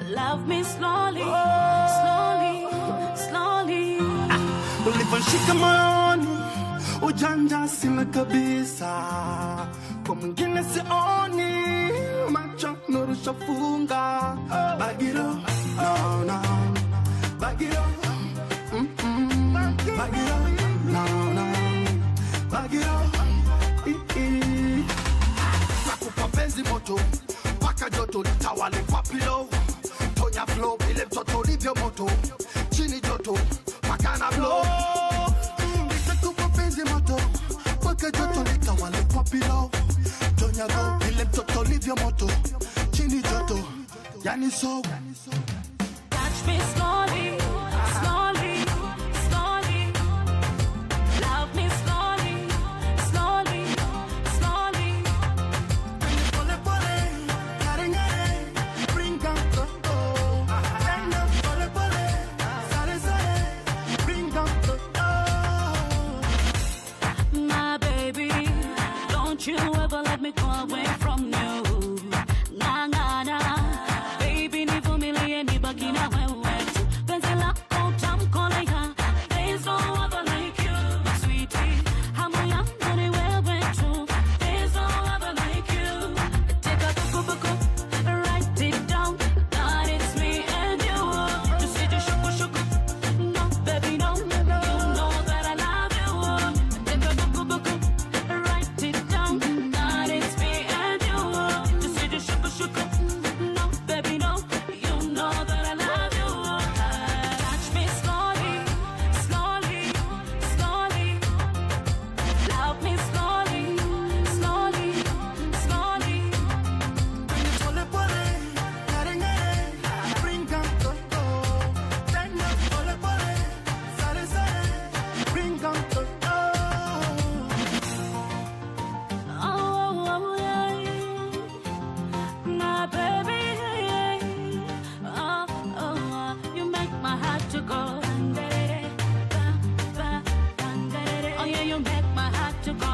Love me slowly, slowly, slowly. Ulivyoshika moyoni, ujanja sina kabisa. Kwa mwingine sioni, macho nuru shafunga. Bagiro, no, no. Bagiro, Bagiro, no, no. Bagiro, Takupa penzi moto, paka joto litawale kwa pillow. Tonya flow, ile mtoto livyo moto. Chini joto, paka na blow. Takupa penzi moto, paka joto litawale kwa pillow. Tonya go, ile mtoto livyo moto. Chini joto, yani so. Touch me slowly, slowly, slowly. Love me slowly, slowly, slowly. Pole pole, ngare ngare, bring down the door. Stand up, pole pole, sare sare, bring down the door. My baby, don't you ever let me go away from you. Na na na, baby nivumilie nibaki na wewe tu. Penzi lako tamkolea, there's no other like you, sweetie. Hamu yangu ni wewe tu, there's no other like you. Take a buku, write it down, that it's me and you. Just say just shuku. No, baby, no, you know that I love you. Take a buku, write it down, that it's me and you. Just say just shuku. No, baby, no, you know that I love you. Touch me slowly, slowly, slowly. Love me slowly, slowly, slowly. Pole pole, ngare ngare, bring down the door. Stand up, pole pole, sare sare, bring down the door. Oh, yeah. My baby, yeah. Oh, you make my heart to go. Oh, yeah, you make my heart to go.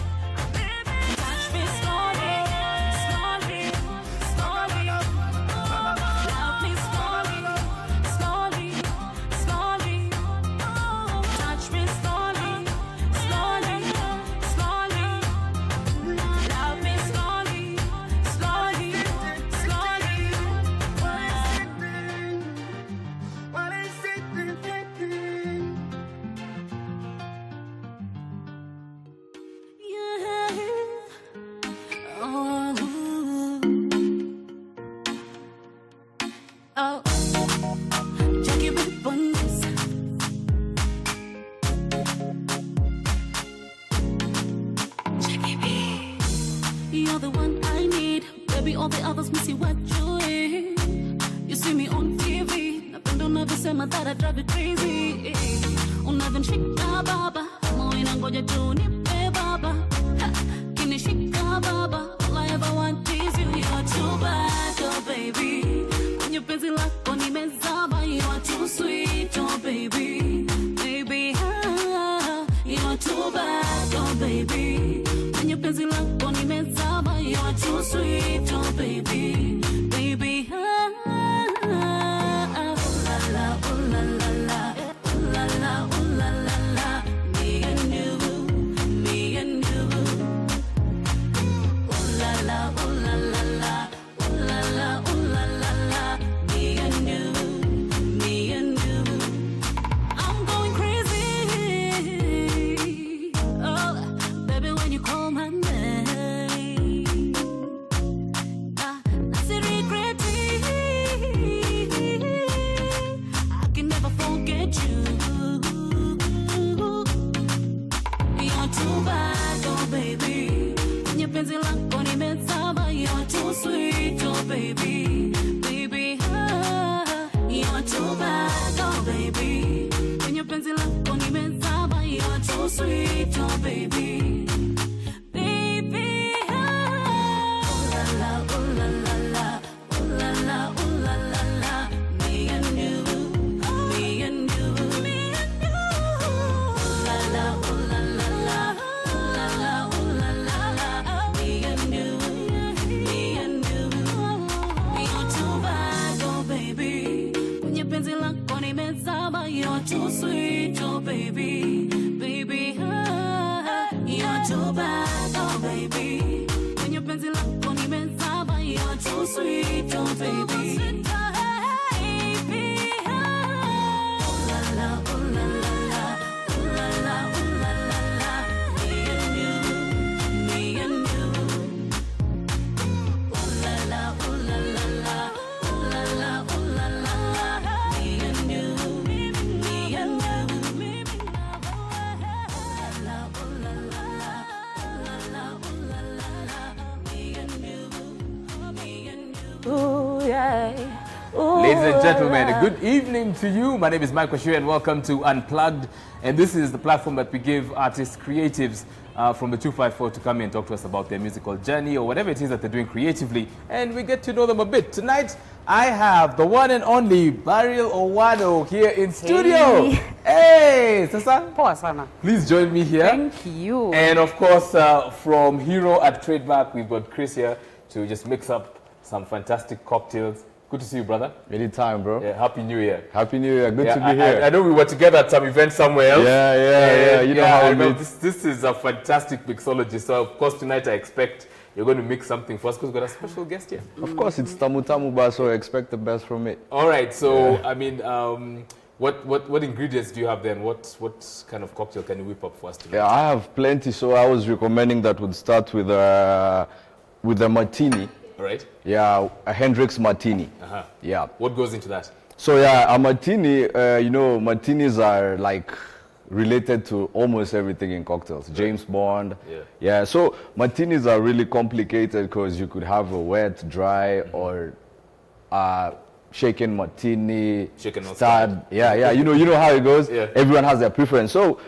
Touch me slowly, slowly, slowly. Love me slowly, slowly, slowly. Touch me slowly, slowly, slowly. Love me slowly, slowly, slowly. What is it? Yeah. Oh. Oh. Jackie Ribbons. Jackie B. You're the one I need. Baby, all the others miss you what you is. You see me on TV. Napenda unavyosema that I drive you crazy. Unavyonishika baba, moyo inangoja tu nipe baba. Ha, kinishika baba, all I ever want is you. You're too bad, oh baby. Kwenye penzi lako nimezama. You're too sweet, oh baby. Baby, you're too bad, oh baby. Kwenye penzi lako nimezama. You're too sweet, oh baby. Baby, ooh la la, ooh la la la, ooh la la, ooh la la la. Me and you, me and you. Ooh la la, ooh la la la, ooh la la, ooh la la la. Me and you, me and you. I'm going crazy. Oh, baby, when you call my name, I say regret it. I can never forget you. You're too bad, oh baby. Kwenye penzi lako nimezama. You're too sweet, oh baby. Baby, you're too bad, oh baby. Kwenye penzi lako nimezama. You're too sweet, oh baby. Baby, oh la la, oh la la la, oh la la, oh la la la. Me and you, me and you, me and you. Oh la la, oh la la la, oh la la, oh la la la. Me and you, me and you. Me are too bad, oh baby. When you penzi lako nimezama, you're too sweet, oh baby. Baby, you're too bad, oh baby. When you penzi lako nimezama, you're too sweet, oh baby. Baby, oh la la, oh la la la, oh la la, oh la la la. Me and you, me and you. Oh la la, oh la la la, oh la la, oh la la la. Me and you, me and you. Ooh, yeah. Ooh, Ladies and gentlemen, yeah. a good evening to you. My name is Michael Shue and welcome to Unplugged. And this is the platform that we give artists, creatives from the 254 to come in and talk to us about their musical journey or whatever it is that they're doing creatively. And we get to know them a bit. Tonight, I have the one and only Beryl Owano here in studio. Hey, Sasa. Poa sana. Please join me here. Thank you. And of course, from Hero at Trademark, we've got Chris here to just mix up some fantastic cocktails. Good to see you, brother. Anytime, bro. Yeah, Happy New Year. Happy New Year. Good to be here. I know we were together at some event somewhere else. Yeah. You know how I we know meet. this is a fantastic mixology. So, of course, tonight I expect you're going to mix something for us because we've got a special guest here. Of course, it's Tamu Tamu Bar, so I expect the best from it. All right. So, I mean, what ingredients do you have then? What kind of cocktail can you whip up for us tonight? Yeah, I have plenty, so I was recommending that we'd start with a martini. All right. Yeah, a Hendrix martini. Uh-huh. Yeah. What goes into that? So yeah, a martini, martinis are like related to almost everything in cocktails. James Bond. Yeah. So martinis are really complicated because you could have a wet, dry, or shaken martini. Shaken or stirred. Yeah. You know how it goes. Yeah. Everyone has their preference. So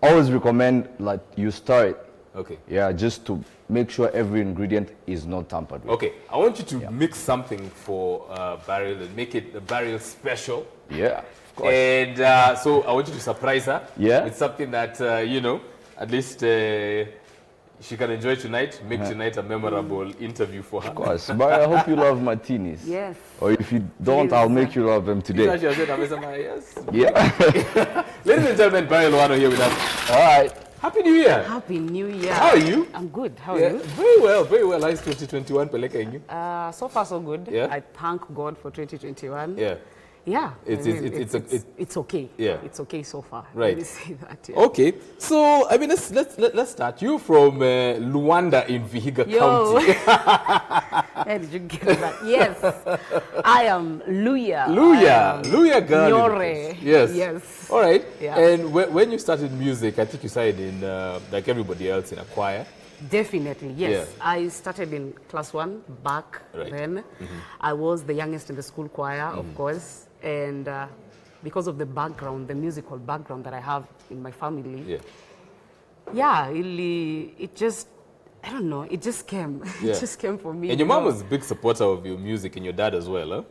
always recommend like you stir it. Okay. Yeah, just to make sure every ingredient is not tampered with. Okay. I want you to mix something for Beryl and make it a Beryl special. Yeah, of course. And so I want you to surprise her with something that, at least she can enjoy tonight, make tonight a memorable interview for her. Of course. But I hope you love martinis. Yes. Or if you don't, I'll make you love them today. Yes. Yeah. Ladies and gentlemen, Beryl Owano here with us. All right. Happy New Year. Happy New Year. How are you? I'm good. How are you? Very well, very well. How's 2021 peleka you? So far, so good. Yeah. I thank God for 2021. Yeah. Yeah. It's okay. Yeah. It's okay so far. Right. Let me say that. Yeah. Okay. So, I mean, let's start. You from Luanda in Vihiga County. Where did you get that? Yes. I am Luya. Luya girl. Nyore. Yes. All right. Yeah. And when you started music, I think you started in, like everybody else, in a choir. Definitely, yes. Yeah. I started in class 1 back then. I was the youngest in the school choir, of course. And because of the background, the musical background that I have in my family, it just, I don't know, it just came. It just came for me. And your mom was a big supporter of your music and your dad as well, huh?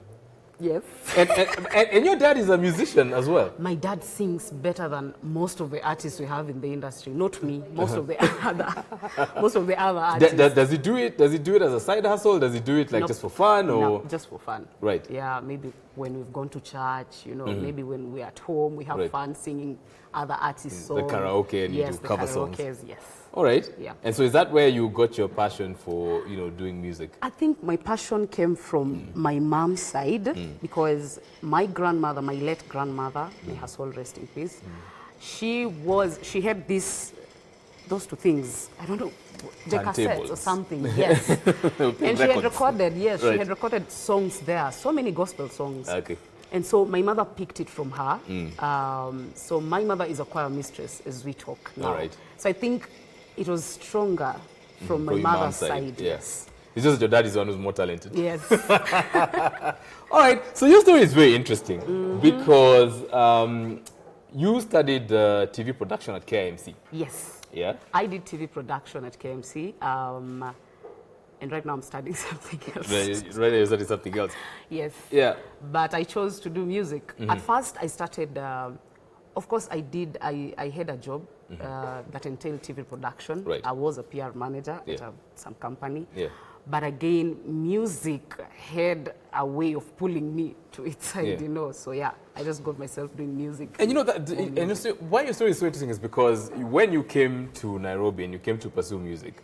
Yes. And your dad is a musician as well? My dad sings better than most of the artists we have in the industry. Not me, most of the other artists. Does he do it as a side hustle? Does he do it like just for fun? Or? No, just for fun. Right. Yeah, maybe when we've gone to church, maybe when we're at home, we have fun singing other artists' songs. The karaoke and you do cover songs. Yes. All right. Yeah. And so is that where you got your passion for, doing music? I think my passion came from my mom's side because my grandmother, my late grandmother, may her soul rest in peace, she had those two things, I don't know, the cassettes or something, yes. And she had recorded, she had recorded songs there, so many gospel songs. Okay. And so my mother picked it from her. So my mother is a choir mistress as we talk now. All right. So I think it was stronger from my mother's side. Yes. It's just that your dad is the one who's more talented. Yes. All right. So your story is very interesting because you studied TV production at KIMC. Yes. Yeah. I did TV production at KMC. And right now I'm studying something else. Right now you're studying something else. Yes. Yeah. But I chose to do music. At first I started, of course I had a job that entailed TV production. Right. I was a PR manager at some company. Yeah. But again, music had a way of pulling me to its side, Yeah. you know. So yeah, I just got myself doing music. And you know that, and you see, why your story is so interesting is because when you came to Nairobi and you came to pursue music,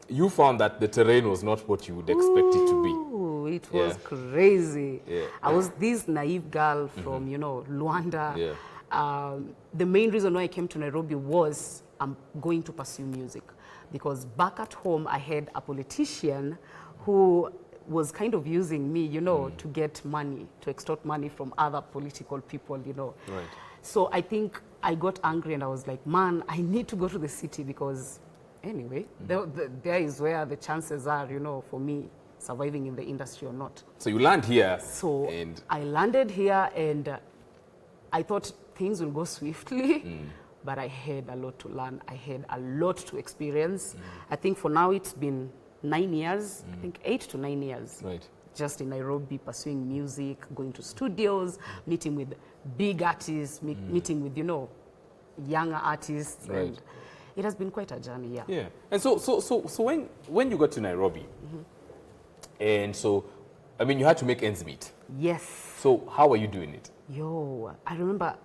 you found that the terrain was not what you would expect it to be. Ooh, it was crazy. Yeah. I was this naive girl from, you know, Luanda. Yeah. The main reason why I came to Nairobi was I'm going to pursue music. Because back at home, I had a politician who was kind of using me, you know, to get money, to extort money from other political people, you know. Right. So I think I got angry and I was like, man, I need to go to the city because anyway, there is where the chances are, you know, for me surviving in the industry or not. So you land here. So and I landed here and I thought things will go swiftly. But I had a lot to learn. I had a lot to experience. I think for now it's been 9 years, I think 8 to 9 years. Right. Just in Nairobi, pursuing music, going to studios, meeting with big artists, meeting with, you know, younger artists. Right. And it has been quite a journey, yeah. Yeah. And so when you got to Nairobi, and so, I mean, you had to make ends meet. Yes. So how are you doing it? Yo, I remember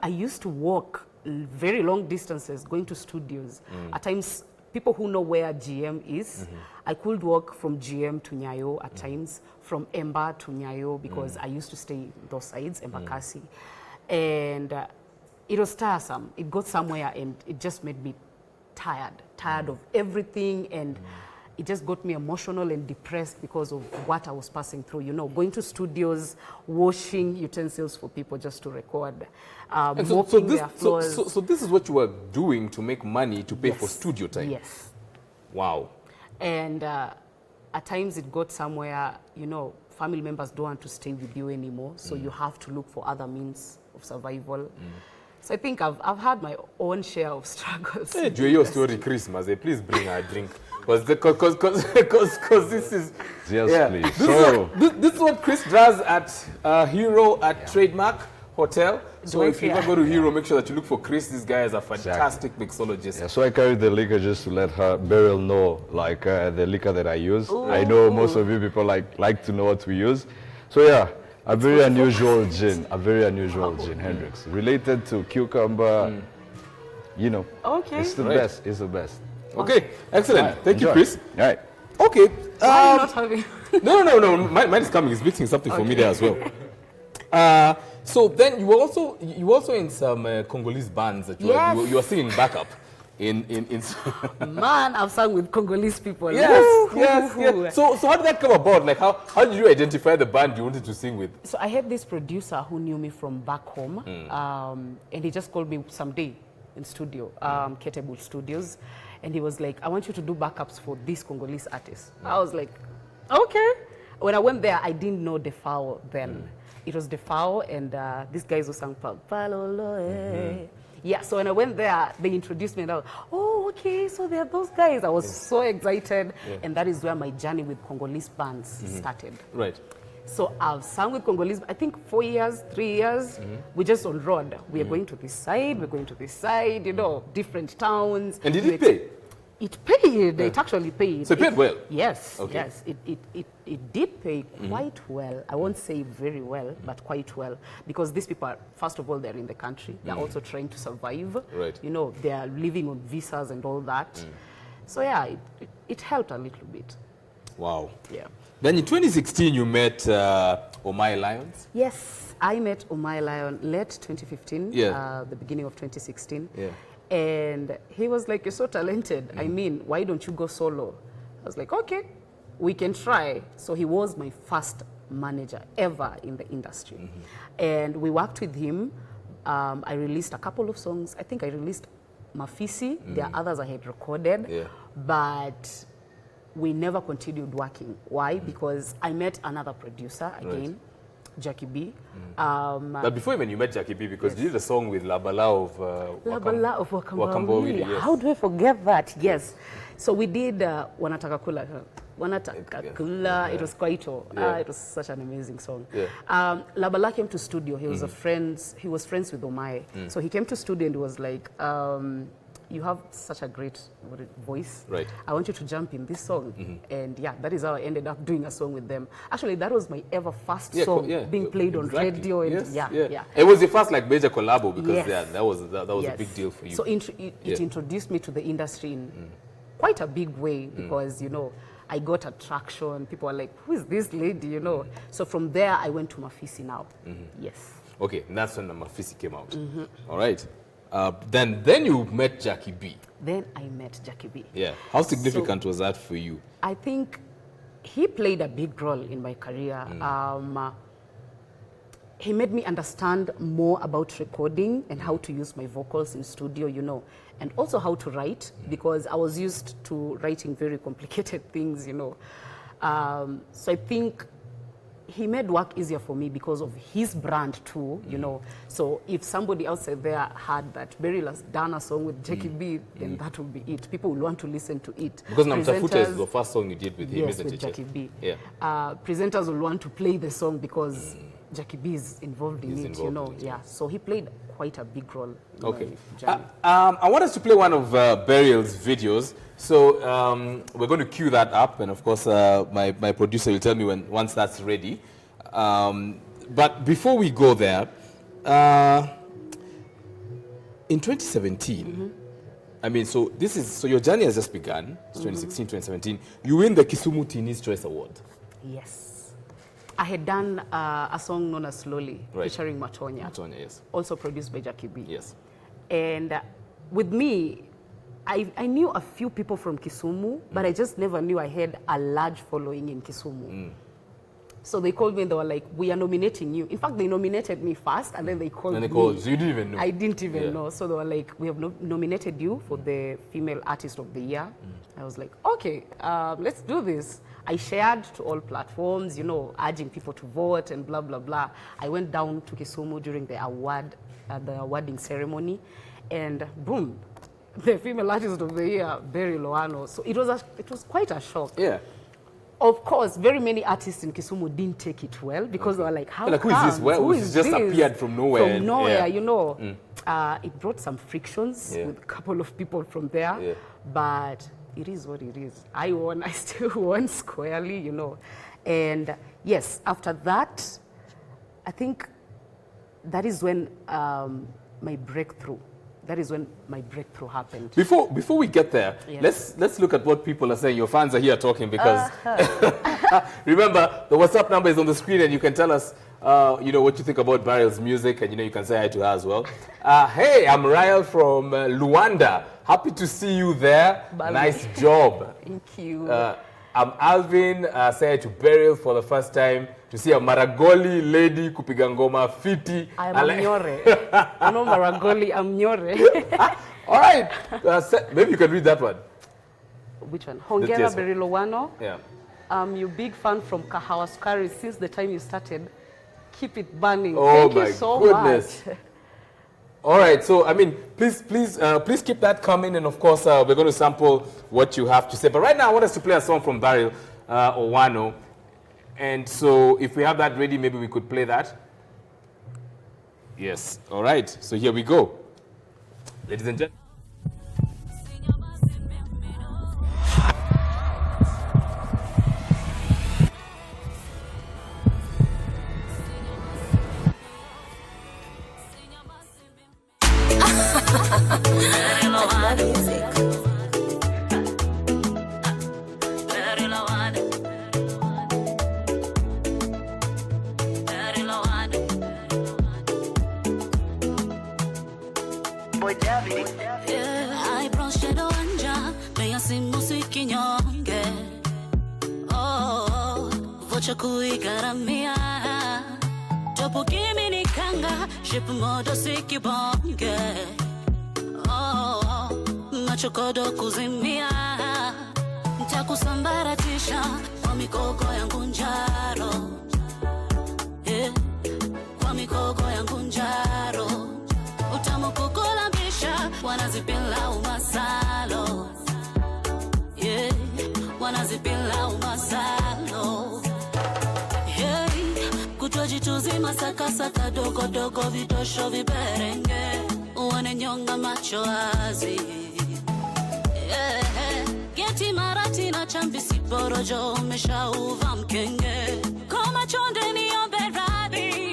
I used to walk very long distances going to studios. At times, people who know where GM is, I could walk from GM to Nyayo at times, from Emba to Nyayo, because I used to stay those sides, Embakasi. And it was tiresome. It got somewhere and it just made me tired of everything, and it just got me emotional and depressed because of what I was passing through. You know, going to studios, washing utensils for people just to record, mopping their floors. So this is what you were doing to make money to pay for studio time? Yes. Wow. And at times it got somewhere, you know, family members don't want to stay with you anymore, so you have to look for other means of survival. So I think I've had my own share of struggles. Hey, do your story Christmas? Please bring her a drink. Because this is... Yes, please. This is what Chris does at Hero at Trademark Hotel. So if you ever go to Hero, make sure that you look for Chris. This guy is a fantastic mixologist. Yeah, so I carried the liquor just to let Beryl know, like, the liquor that I use. I know most of you people like to know what we use. So yeah, a very unusual gin, Hendrix, related to cucumber. You know, it's the best. It's the best. Okay, excellent. Right. Thank you, Chris. All right. Okay. Why are you not having? No. Mine is coming. He's mixing something for me there as well. So then you were also in some Congolese bands that you were singing backup in. Man, I've sung with Congolese people. Yes. So how did that come about? Like how did you identify the band you wanted to sing with? So I had this producer who knew me from back home, and he just called me someday in studio, Ketable Studios, and he was like, I want you to do backups for this Congolese artist. I was like, okay. When I went there, I didn't know Defao then. It was Defao and these guys who sang Palolo. Yeah, so when I went there, they introduced me and I was, oh, okay, so they're those guys. I was so excited, and that is where my journey with Congolese bands started. Right. So I've sung with Congolese, I think 3 years. We're just on road. We are going to this side, we're going to this side, you know, different towns. And did it pay? It paid. It actually paid. So it paid well? Yes. Okay. Yes. It did pay quite well. I won't say very well, but quite well. Because these people, are, first of all, they're in the country. They're also trying to survive. Right. You know, they're living on visas and all that. So yeah, it helped a little bit. Wow. Yeah. Then in 2016, you met Omai Lions? Yes, I met Omai Lion late 2015, the beginning of 2016. Yeah. And he was like, you're so talented. I mean, why don't you go solo? I was like, okay, we can try. So he was my first manager ever in the industry. And we worked with him. I released a couple of songs. I think I released Mafisi. There are others I had recorded. But we never continued working. Why? Because I met another producer again. Jackie B. But before even you met Jackie B, because you did a song with Labala of Wakambawili. Yes. How do I forget that? Yes. So we did Wanataka Kula. Wanataka Kula. It was Kwaito. It was such an amazing song. Yeah. Labala came to studio. He was he was friends with Omae. So he came to studio and was like, you have such a great voice. Right. I want you to jump in this song. And yeah, that is how I ended up doing a song with them. Actually, that was my ever first song being played on radio. And It was the first like major collabo because that was a big deal for you. So it introduced me to the industry in quite a big way because, you know, I got attraction. People were like, who is this lady, you know? So from there, I went to Mafisi now. Yes. Okay, and that's when the Mafisi came out. All right. Then you met Jackie B. Then I met Jackie B. Yeah. How significant was that for you? I think he played a big role in my career. He made me understand more about recording and how to use my vocals in studio, you know, and also how to write because I was used to writing very complicated things, you know. So I think he made work easier for me because of his brand too, you know. So if somebody outside there had that Beryl has done a song with Jackie B, then that would be it. People will want to listen to it. Because Namtafuta is the first song you did with him, isn't it? Yes, with Jackie B. Yeah. Presenters will want to play the song because Jackie B is involved in it, you know. Yeah. So he played quite a big role in my journey. I want us to play one of Beryl's videos. So we're going to cue that up, and of course my producer will tell me once that's ready. But before we go there, in 2017, I mean, so your journey has just begun. It's 2016, 2017. You win the Kisumu Teenage Choice Award. Yes. I had done a song known as Slowly, featuring Matonya. Matonya, yes. Also produced by Jackie B. Yes. And with me, I knew a few people from Kisumu, but I just never knew I had a large following in Kisumu. So they called me and they were like, we are nominating you. In fact, they nominated me first and then they called me. So you didn't even know? I didn't even know. So they were like, we have nominated you for the Female Artist of the Year. I was like, okay, let's do this. I shared to all platforms, you know, urging people to vote and blah, blah, blah. I went down to Kisumu during the awarding ceremony and boom, the Female Artist of the Year, Beryl Owano. So it was quite a shock. Yeah. Of course, very many artists in Kisumu didn't take it well because they were like, how who is this? Who is just appeared from nowhere? From nowhere, you know. It brought some frictions with a couple of people from there. Yeah. But it is what it is. I won. I still won squarely, you know. And yes, after that, I think that is when my breakthrough happened. Before we get there, let's look at what people are saying. Your fans are here talking because remember the WhatsApp number is on the screen and you can tell us you know what you think about Beryl's music, and you know you can say hi to her as well. Hey, I'm Ryle from Luanda. Happy to see you there. Nice job. Thank you. I'm Alvin, say to Beryl for the first time to see a Maragoli lady kupiga ngoma fiti. I'm Mnyore. I'm not Maragoli, I'm Mnyore. All right. Maybe you can read that one. Which one? Hongera Beryl Owano. Yeah. I'm your big fan from Kahawa Sukari since the time you started. Keep it burning. Oh, Thank you so goodness. much. All right, so I mean, please keep that coming, and of course, we're going to sample what you have to say. But right now, I want us to play a song from Beryl Owano, and so if we have that ready, maybe we could play that. Yes. All right. So here we go, ladies and gentlemen. Chokodo kuzimia nitakusambaratisha kwa mikoko yangu njaro, yeah. mikoko yangu njaro, utamu kukulambisha, wanazipila umasalo. Yeah, wanazipila umasalo. Hey, kutwa jitu zima saka saka dogo dogo vitosho viberenge, uone nyonga macho wazi. Yeah, geti marati na chambi siporojo umeshauva mkenge, koma chonde niombe radhi.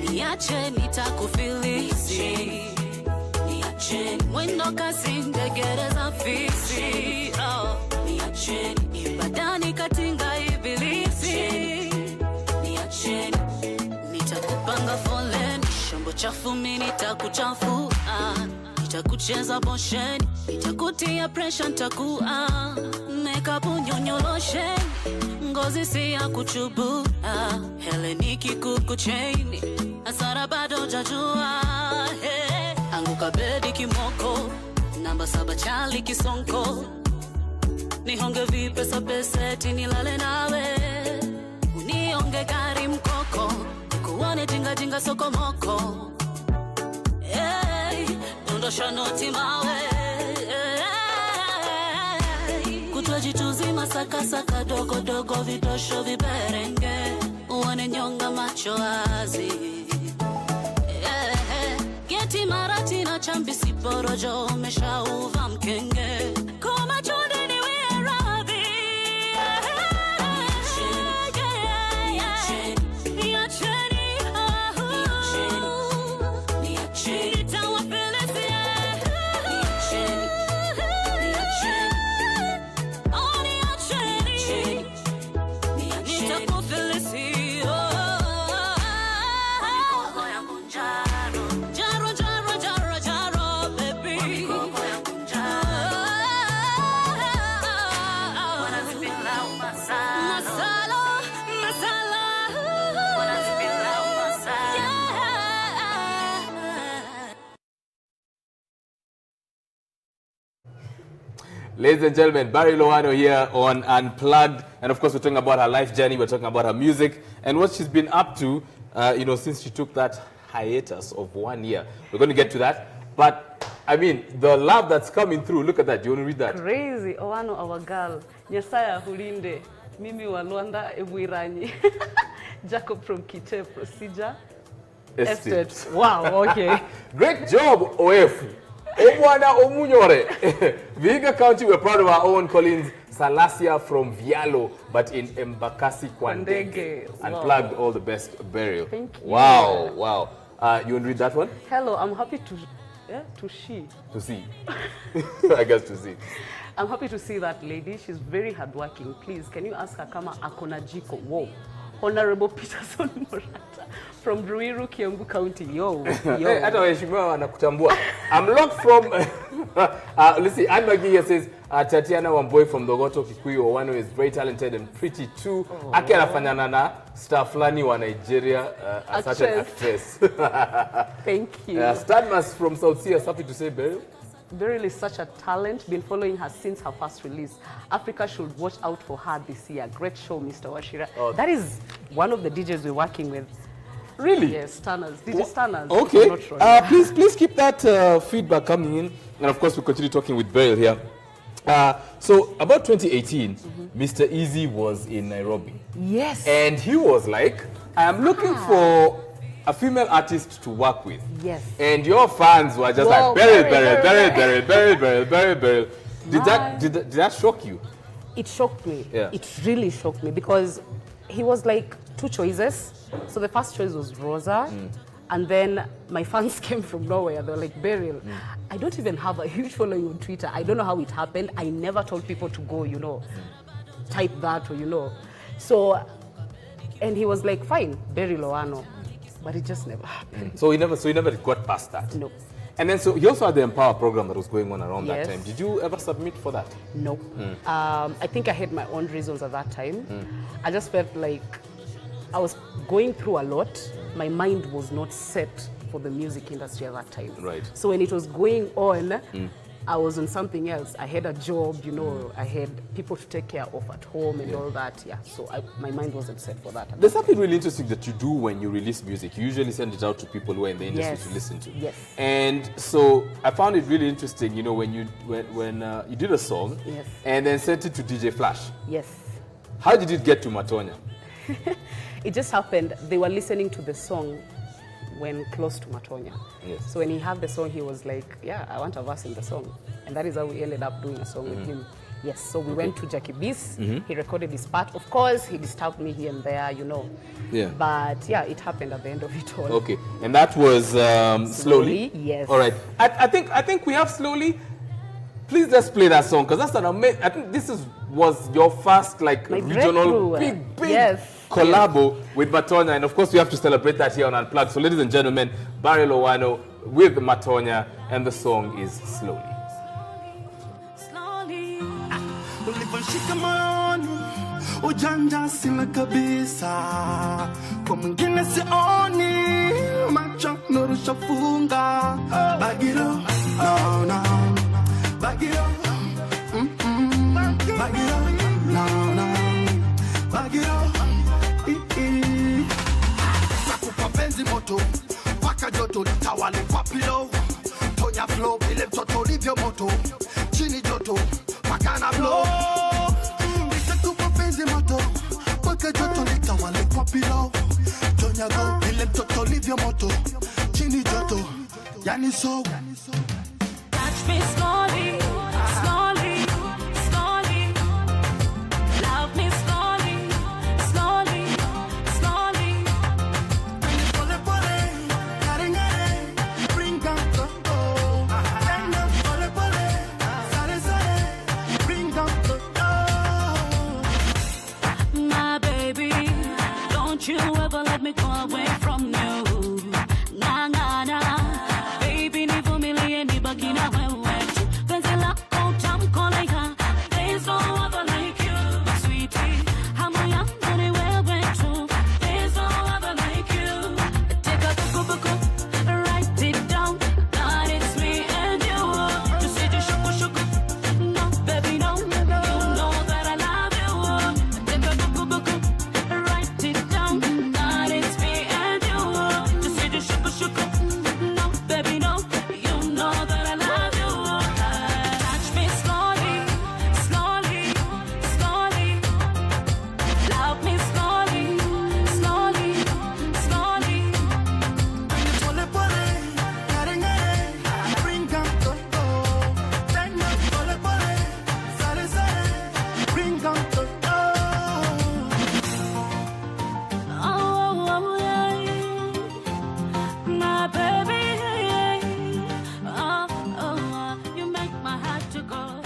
Niache nitakufilisi, niache mwendo kasi ndegereza fisi. Niache ibadani katinga ibilisi, niache nitakupanga foleni, shombo chafu mimi nitakuchafua, nitakucheza bosheni, nitakutia pressure nitakuwa makeup unyonyoloshe, ngozi si ya kuchubua, Heleniki kukuchaini, asara bado jajua. Hey, anguka bedi kimoko, namba 7 chali kisonko, nihonge vipesa peseti nilale nawe, unionge gari mkoko, kuone tinga tinga soko moko. Hey, dondosha noti mawe. Kutwa jituzima saka saka dogo dogo vitosho viberenge, uone nyonga macho wazi. Yeah, geti marati na chambi siporojo umeshauva mkenge, koma chonde niwe radhi. Ladies and gentlemen, Beryl Owano here on Unplugged. And of course, we're talking about her life journey. We're talking about her music and what she's been up to, since she took that hiatus of 1 year. We're going to get to that. But, I mean, the love that's coming through, look at that. Do you want to read that? Crazy. Owano, our girl. Nyasaya hulinde. Mimi wa Luanda ebuiranyi. Jacob from Kite Procedure Estate. Wow, okay. Great job, OF. Omwana Omunyore. Vihiga County, we're proud of our own Collins Salasia from Vialo, but in Embakasi Kwandege. Unplugged, wow. All the best, Beryl. Thank you. Wow, wow. You want to read that one? Hello, I'm happy to see. I guess to see. I'm happy to see that lady. She's very hardworking. Please, can you ask her kama akona jiko? Whoa. Honorable Peterson Morata from Ruiru, Kiambu County. Yo. I'm locked from... listen, Anne McGee here says, Tatiana Wamboi from Dogoto, Kikuyu, Owano is very talented and pretty too. Ake anafanyana na star flani wa Nigeria, a certain actress. Thank you. Stadmas from South Sea, happy to say, Beryl. Beryl is such a talent, been following her since her first release. Africa should watch out for her this year. Great show, Mr. Washira. Oh. That is one of the DJs we're working with. Really? Yes, Stanners. DJ Stanners. Okay. Please keep that feedback coming in. And of course, we'll continue talking with Beryl here. So, about 2018, Mr. Easy was in Nairobi. Yes. And he was like, I'm looking for a female artist to work with. Yes. And your fans were just like, Beryl. Did that shock you? It shocked me. Yeah. It really shocked me because he was like 2 choices. So the first choice was Rosa. And then my fans came from nowhere. They were like, Beryl, I don't even have a huge following on Twitter. I don't know how it happened. I never told people to go, type that or, So, and he was like, fine, Beryl Owano. But it just never happened. So he never got past that? No. And then, so he also had the Empower program that was going on around that time. Did you ever submit for that? No. I think I had my own reasons at that time. I just felt like I was going through a lot. My mind was not set for the music industry at that time. Right. So when it was going on, I was on something else. I had a job, you know, I had people to take care of at home and all that. Yeah, so my mind wasn't set for that. There's something really interesting that you do when you release music. You usually send it out to people who are in the industry to listen to. Yes. And so I found it really interesting, you know, when you did a song and then sent it to DJ Flash. Yes. How did it get to Matonya? It just happened. They were listening to the song when close to Matonya. Yes. So when he heard the song, he was like, yeah, I want a verse in the song. And that is how we ended up doing a song with him. Yes, so we went to Jackie B's. He recorded his part. Of course, he disturbed me here and there, you know. Yeah. But yeah, it happened at the end of it all. Okay, and that was Slowly? Yes. All right. I think we have Slowly. Please let's play that song, because that's an amazing. I think this was your first like My regional breakthrough. big collabo with Matonya, and of course we have to celebrate that here on Unplugged. So ladies and gentlemen, Beryl Owano with Matonya, and the song is Slowly. Slowly. Uliposhika moyoni ujanja sina kabisa, kwa mwingine sioni, macho nuru shafunga. Bagiro, no, no. Bagiro, bagiro, no, no. Bagiro, nakupa penzi moto, paka joto litawale kwa pilo. Tonya flow, ile mtoto ulivyo moto, chini joto, paka na blow. Nitakupa penzi moto, paka joto litawale kwa pilo. Tonya go, ile mtoto ulivyo moto, chini joto, yani so. Touch me slowly, slowly, slowly. Love me slowly, slowly, slowly. Pole pole, ngare ngare, bring down the oh. Pole pole, sare sare, bring down the oh. My baby, don't you ever let me go away from you. Nah, nah, nah. Baby, nivumilie nibaki na wewe tu. Penzi lako tamkolea, there's no other like you. Sweetie, hamu yangu ni wewe tu. There's no other like you. Take a buku, write it down, that it's me and you. Just say shuku. No, baby, no. You know that I love you. Take a buku, write it down, that it's me and you. Just say shuku. No, baby, no. You know that I love you. Touch me slowly, slowly, slowly. Love me slowly, slowly, slowly. Pole pole, ngare ngare, bring down the oh. Pole pole, sare sare, bring down the oh. Oh, yeah. My baby. Oh, you make my heart to go.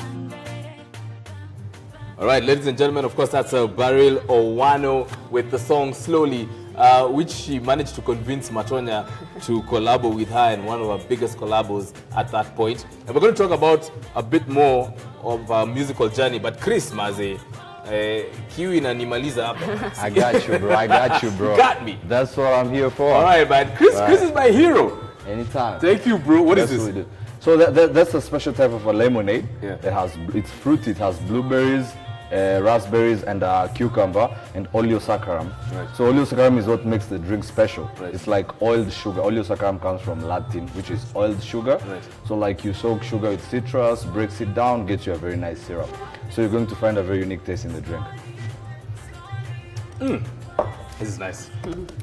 All right, ladies and gentlemen, of course, that's Beryl Owano with the song Slowly, which she managed to convince Matonya to collabo with her in one of her biggest collabos at that point. And we're going to talk about a bit more of our musical journey. But Chris Maze, kiu inanimaliza hapa. I got you, bro. I got you, bro. Got me. That's what I'm here for. All right, man. Chris is my hero. Anytime. Thank you, bro. What is That's this? what we do. So that's a special type of a lemonade. Yeah. It's fruity. It has blueberries, raspberries, and cucumber, and oleosaccharum. Right. So oleosaccharum is what makes the drink special. Right. It's like oiled sugar. Oleosaccharum comes from Latin, which is oiled sugar. Right. So like you soak sugar with citrus, breaks it down, gets you a very nice syrup. So you're going to find a very unique taste in the drink. This is nice.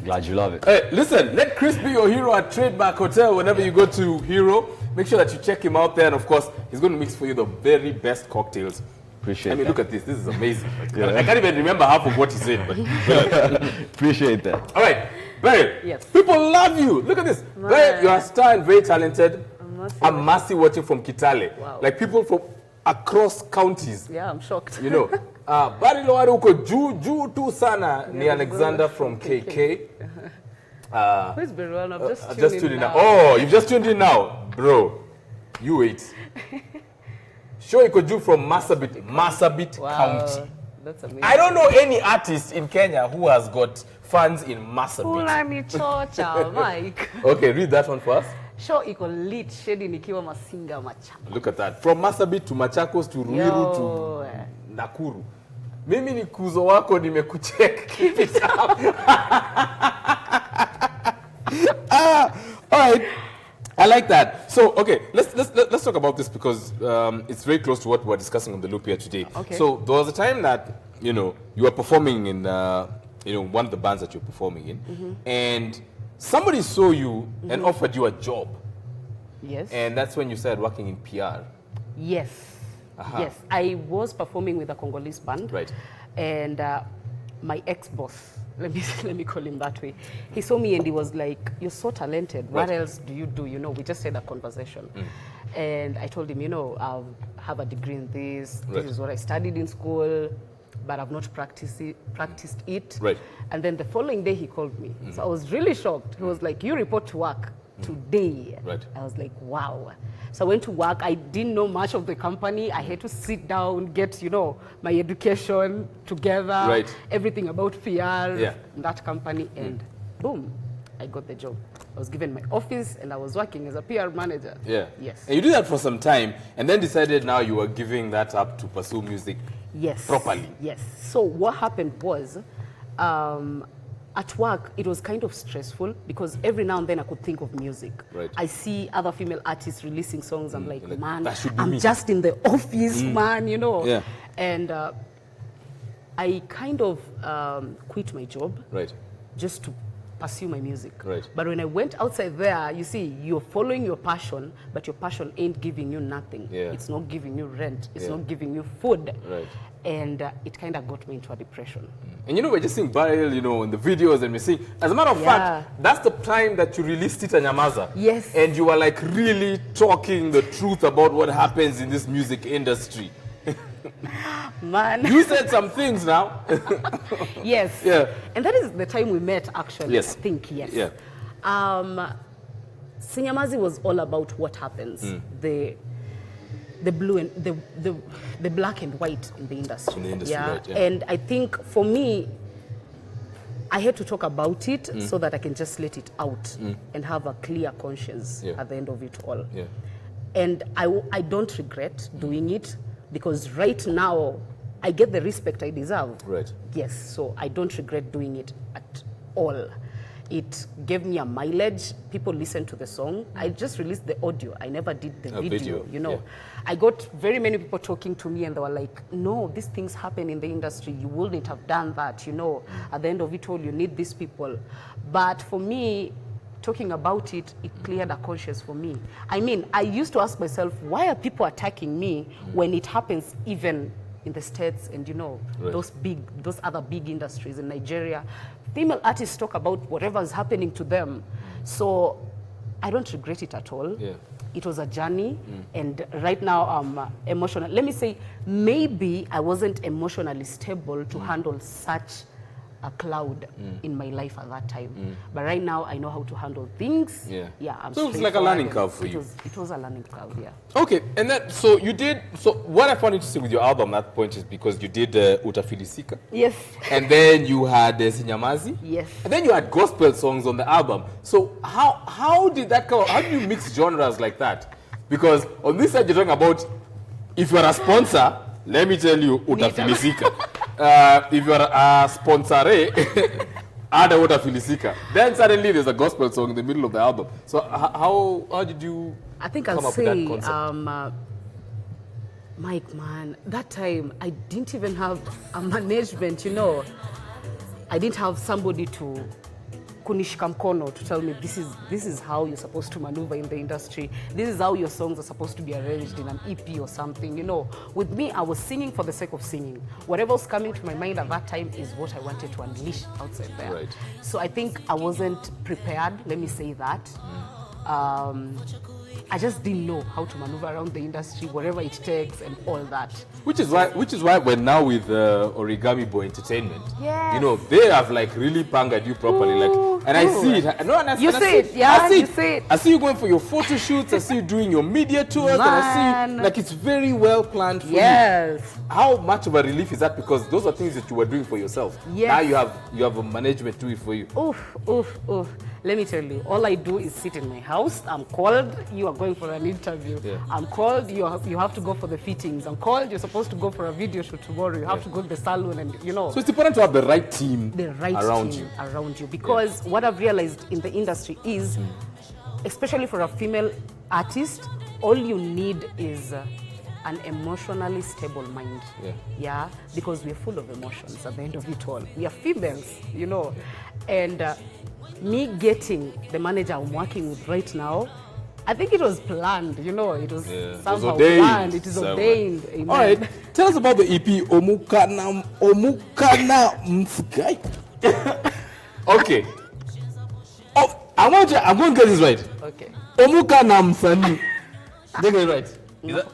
Glad you love it. Hey, listen, let Chris be your hero at Trademark Hotel whenever you go to Hero. Make sure that you check him out there, and of course, he's going to mix for you the very best cocktails. Appreciate I mean, that. look at this. This is amazing. I can't even remember half of what he said. But Appreciate that. all right, Beryl. Yes. People love you. Look at this. Beryl, you are a star and very talented. I'm Mercy watching from Kitale. Wow. Like people from across counties. Yeah, I'm shocked. You know. Beryl Owano uko juu tu sana ni Alexander from KK. Who's Beryl Owano? I've I've just tuned in now. Oh, you've just tuned in now, bro. You wait. Show iko juu from Marsabit Wow, County. that's amazing. I don't know any artist in Kenya who has got fans in Marsabit. Fulani Chocha, Mike. Okay, read that one for us. show iko lit, shedi nikiwa Masinga Machakos. Look at that. From Marsabit to Machakos to Ruiru to Nakuru. Mimi ni kuzo wako nimekucheck. Keep it up. All right. I like that. So, okay, let's talk about this because it's very close to what we're discussing on the loop here today. Okay. So, there was a time that, you know, you were performing in, you know, one of the bands that you're performing in, and somebody saw you and offered you a job. Yes. And that's when you started working in PR. Yes. Yes. I was performing with a Congolese band. Right. And my ex-boss, let me call him that way, he saw me and he was like, you're so talented. What else do you do? You know, we just had a conversation. And I told him, you know, I have a degree in this. This is what I studied in school, but I've not practiced it. Right. And then the following day he called me. So I was really shocked. He was like, you report to work today. Right. I was like, wow. So I went to work. I didn't know much of the company. I had to sit down, get, you know, my education together. Right. Everything about PR, that company, and boom, I got the job. I was given my office and I was working as a PR manager. Yeah. Yes. And you did that for some time and then decided now you were giving that up to pursue music properly. Yes. So what happened was, at work, it was kind of stressful because every now and then I could think of music. Right. I see other female artists releasing songs. I'm like, man, that should be I'm me. just in the office, man, you know. Yeah. And I kind of quit my job just to pursue my music. Right. But when I went outside there, you see, you're following your passion, but your passion ain't giving you nothing. Yeah. It's not giving you rent. It's not giving you food. Right. And it kind of got me into a depression. And you know, we're just seeing Beryl, you know, in the videos and we're seeing, as a matter of fact, that's the time that you released it, Nyamaza. Yes. And you were like really talking the truth about what happens in this music industry. Man. You said some things now. Yes. Yeah. And that is the time we met, actually. Yes. I think, yes. Yeah. Sinyamazi was all about what happens. The blue and the black and white in the industry. In the industry, right, yeah. And I think for me, I had to talk about it so that I can just let it out and have a clear conscience at the end of it all. Yeah. And I don't regret doing it because right now I get the respect I deserve. Right. Yes, so I don't regret doing it at all. It gave me a mileage. People listen to the song. I just released the audio. I never did the video, you know. Yeah. I got very many people talking to me and they were like, no, these things happen in the industry. You wouldn't have done that, you know. At the end of it all, you need these people. But for me, talking about it, it cleared a conscience for me. I mean, I used to ask myself, why are people attacking me when it happens even in the States and, you know, those other big industries in Nigeria? Female artists talk about whatever is happening to them. So I don't regret it at all. Yeah. It was a journey, and right now I'm emotional. Let me say, maybe I wasn't emotionally stable to handle such a cloud in my life at that time. But right now I know how to handle things. Yeah, I'm so it was like a learning curve for you. It was a learning curve, yeah. Okay, and then, so you did, so what I found interesting with your album at that point is because you did Utafilisika. Yes. And then you had Sinyamazi. Yes. And then you had gospel songs on the album. So how did that come? How do you mix genres like that? Because on this side you're talking about, if you're a sponsor, let me tell you, Utafilisika. If you're a sponsor, add a Utafilisika. Then suddenly there's a gospel song in the middle of the album. So how did you come up with that concept? Mike, man, that time I didn't even have a management, you know. I didn't have somebody to kunishika mkono to tell me this is how you're supposed to maneuver in the industry. This is how your songs are supposed to be arranged in an EP or something, you know. With me, I was singing for the sake of singing. Whatever was coming to my mind at that time is what I wanted to unleash outside there. Right. So I think I wasn't prepared, let me say that. I just didn't know how to maneuver around the industry, whatever it takes, and all that. Which is why we're now with Origami Boy Entertainment. Yes. You know, they have like really pangered you properly. I see it. No, and I You see see it, yeah, you see it. I see you going for your photo shoots. I see you doing your media tours. And I see like it's very well planned for you. Yes. How much of a relief is that? Because those are things that you were doing for yourself. Yes. Now you have a management do it for you. Oof. Let me tell you, all I do is sit in my house. I'm called, you are going for an interview. Yeah. I'm called, you have to go for the fittings. I'm called, you're supposed to go for a video shoot tomorrow. You have to go to the salon and, you know. So it's important to have the right team around you. Because what I've realized in the industry is, especially for a female artist, all you need is an emotionally stable mind. Yeah, because we're full of emotions at the end of it all. We are females, you know. And me getting the manager I'm working with right now, I think it was planned, you know. It was somehow planned. It is ordained. Amen. All right, tell us about the EP Omukana Mfukai. Okay. Oh, I'm going to get this right. Okay. Omukana Mfani. Did I get it right? Is that?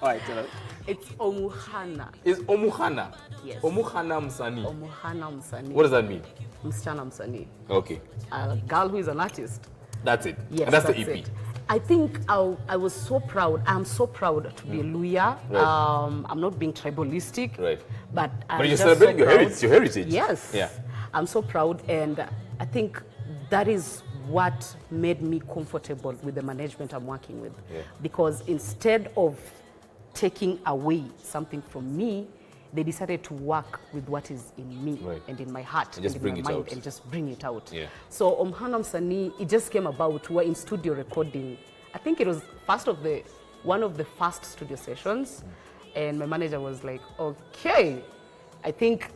All right, tell us. It's Omuhana. It's Omuhana. Yes. Omuhana Msani. Omuhana Msani. What does that mean? Msichana Msani. Okay. A girl who is an artist. That's it. Yes, and that's the EP. It. I think I was so proud. I'm so proud to be a Luya. Right. I'm not being tribalistic. Right. But you're celebrating your heritage. Yes. Yeah. I'm so proud, and I think that is what made me comfortable with the management I'm working with. Yeah. Because instead of taking away something from me, they decided to work with what is in me and in my heart and in my mind and just bring it out. Yeah. So Omhana Msani, it just came about. We were in studio recording. I think it was one of the first studio sessions, and my manager was like, okay, I think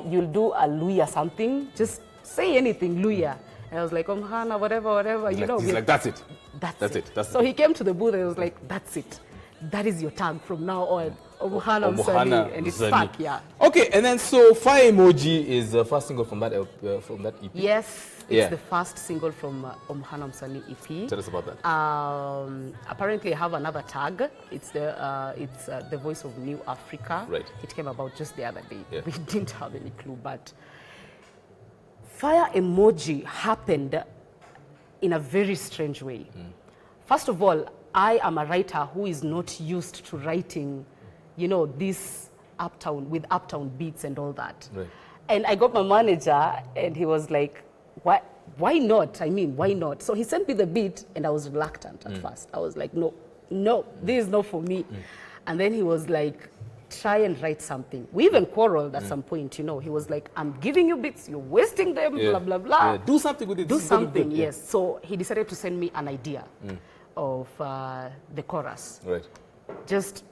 you'll do a Luya something. Just say anything, Luya. And I was like, Omhana, whatever. You know. He's like, that's it. That's it. So he came to the booth and was like, that's it. That is your tag from now on. Omuhana Msani, and it's stuck, yeah. Okay, and then so Fire Emoji is the first single from that EP. Yes, it's the first single from Omuhana Msani EP. Tell us about that. Apparently, I have another tag. It's the Voice of New Africa. Right. It came about just the other day. Yeah. We didn't have any clue, but Fire Emoji happened in a very strange way. First of all, I am a writer who is not used to writing, you know, this uptown beats and all that. Right. And I got my manager and he was like, why not? I mean, why not? So he sent me the beat and I was reluctant at first. I was like, no, this is not for me. And then he was like, try and write something. We even quarreled at some point, you know. He was like, I'm giving you beats, you're wasting them, blah, blah, blah. Yeah. Do something with it. Do something, yes. So he decided to send me an idea of the chorus. Right. Just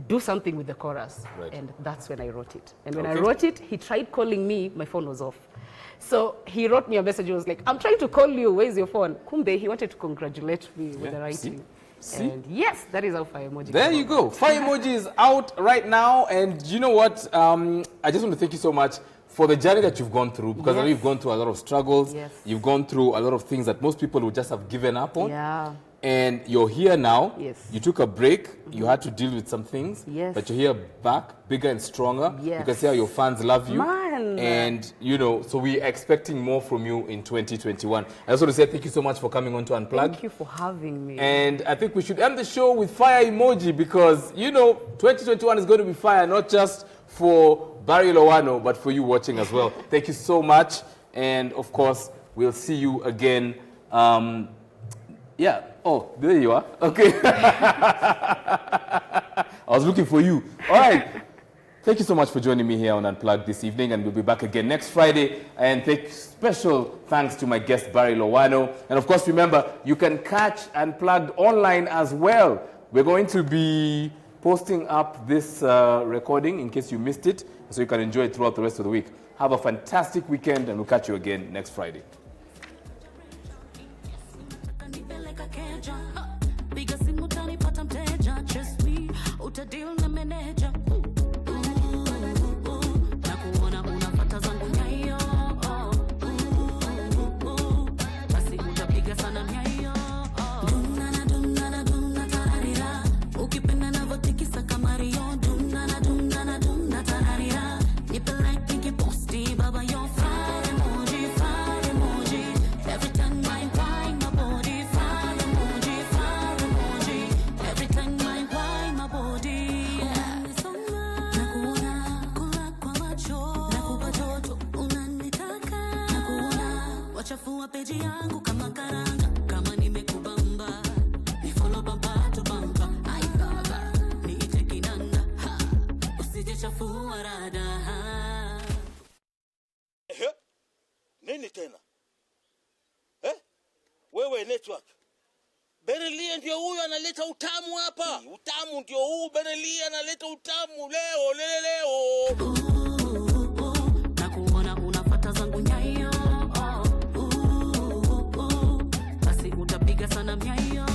do something with the chorus. Right. And that's when I wrote it. And when I wrote it, he tried calling me, my phone was off. So he wrote me a message, he was like, I'm trying to call you, where's your phone? Kumbe, he wanted to congratulate me with the writing. See? And yes, that is how Fire Emoji. There you go. Fire Emoji is out right now. And you know what? I just want to thank you so much for the journey that you've gone through, because I know you've gone through a lot of struggles. Yes. You've gone through a lot of things that most people would just have given up on. Yeah. And you're here now. Yes. You took a break. You had to deal with some things. Yes. But you're here back, bigger and stronger. Yes. You can see how your fans love you. Man. And, you know, so we're expecting more from you in 2021. I just want to say thank you so much for coming on to Unplugged. Thank you for having me. And I think we should end the show with Fire Emoji, because, you know, 2021 is going to be fire, not just for Beryl Owano, but for you watching as well. Thank you so much. And, of course, we'll see you again. Yeah. Oh, there you are. Okay. I was looking for you. All right. Thank you so much for joining me here on Unplugged this evening, and we'll be back again next Friday. And special thanks to my guest, Beryl Owano. And of course, remember, you can catch Unplugged online as well. We're going to be posting up this recording in case you missed it, so you can enjoy it throughout the rest of the week. Have a fantastic weekend, and we'll catch you again next Friday. network. Beryl ndio huyu analeta utamu hapa. Utamu ndio huu, Beryl analeta utamu leo. Na kuona unafuata zangu nyayo. Basi utapiga sana myayo.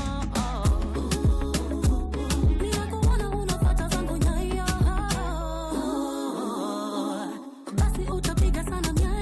Basi utapiga sana myayo.